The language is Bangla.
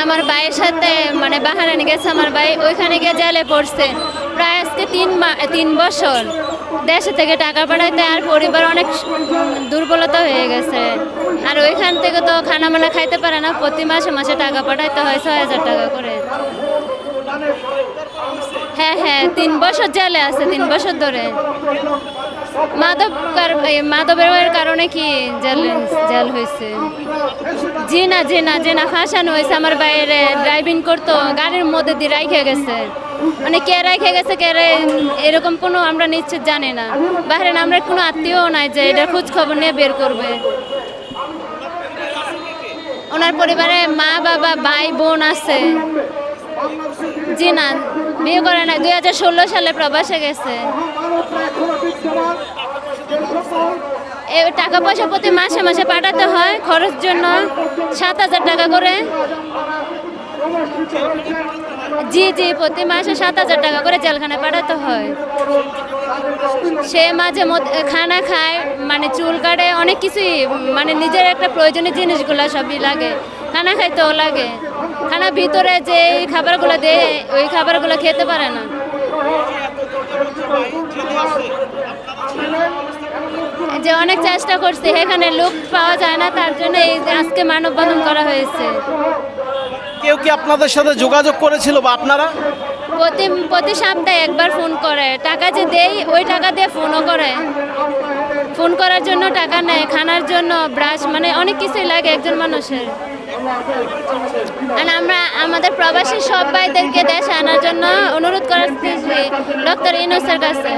আমার ভাইয়ের সাথে মানে বাহারাইনে গেছে, আমার ভাই ওইখানে গিয়ে জেলে পড়ছে প্রায় আজকে 3 বছর। দেশে থেকে টাকা পাঠাইতে আর পরিবার অনেক দুর্বলতা হয়ে গেছে। আর ওইখান থেকে তো খানা মানা খাইতে পারে না, প্রতি মাসে মাসে টাকা পাঠাইতে হয় 6,000 টাকা করে। হ্যাঁ হ্যাঁ, 3 বছর জেলে আছে, 3 বছর ধরে। মাদকের কারণে কি জেল হয়েছে? জি না ফাঁসানো হয়েছে। আমার বাইরে ড্রাইভিং করতো, গাড়ির মধ্যে দিয়ে রাইখে গেছে। মানে কে রাইখে গেছে এরকম কোনো আমরা নিশ্চিত জানি না। বাইরে আমরা কোনো আত্মীয়ও নাই যে এটা খোঁজ খবর নিয়ে বের করবে। ওনার পরিবারে মা বাবা ভাই বোন আছে। জি না, বিয়ে করে না, 2016 সালে প্রবাসে গেছে। টাকা পয়সা প্রতি মাসে মাসে পাঠাতে হয় খরচ জন্য, 7,000 টাকা করে। জি প্রতি মাসে 7,000 টাকা করে জেলখানায় পাঠাতে হয়। সে মাঝে মধ্যে খানা খায়, মানে চুল কাটে, অনেক কিছুই, মানে নিজের একটা প্রয়োজনীয় জিনিসগুলো সবই লাগে। খানা খাইতেও লাগে, খানা ভিতরে যে খাবারগুলো দেয় ওই খাবারগুলো খেতে পারে না। যে অনেক চেষ্টা করছে, এখানে লোক পাওয়া যায় না, তার জন্য এই আজকে মানববন্ধন করা হয়েছে। কেউ কি আপনাদের সাথে যোগাযোগ করেছিল বা আপনারা? প্রতি সপ্তাহে একবার ফোন করে, টাকা যে দেই ওই টাকা দিয়ে ফোনও করে। ফোন করার জন্য টাকা নেয়, খানার জন্য ব্রাশ, মানে অনেক কিছুই লাগে একজন মানুষের। আর আমরা আমাদের প্রবাসী সব ভাইদেরকে দেশে আনার জন্য অনুরোধ করার ডক্টর ইউনূসের কাছে।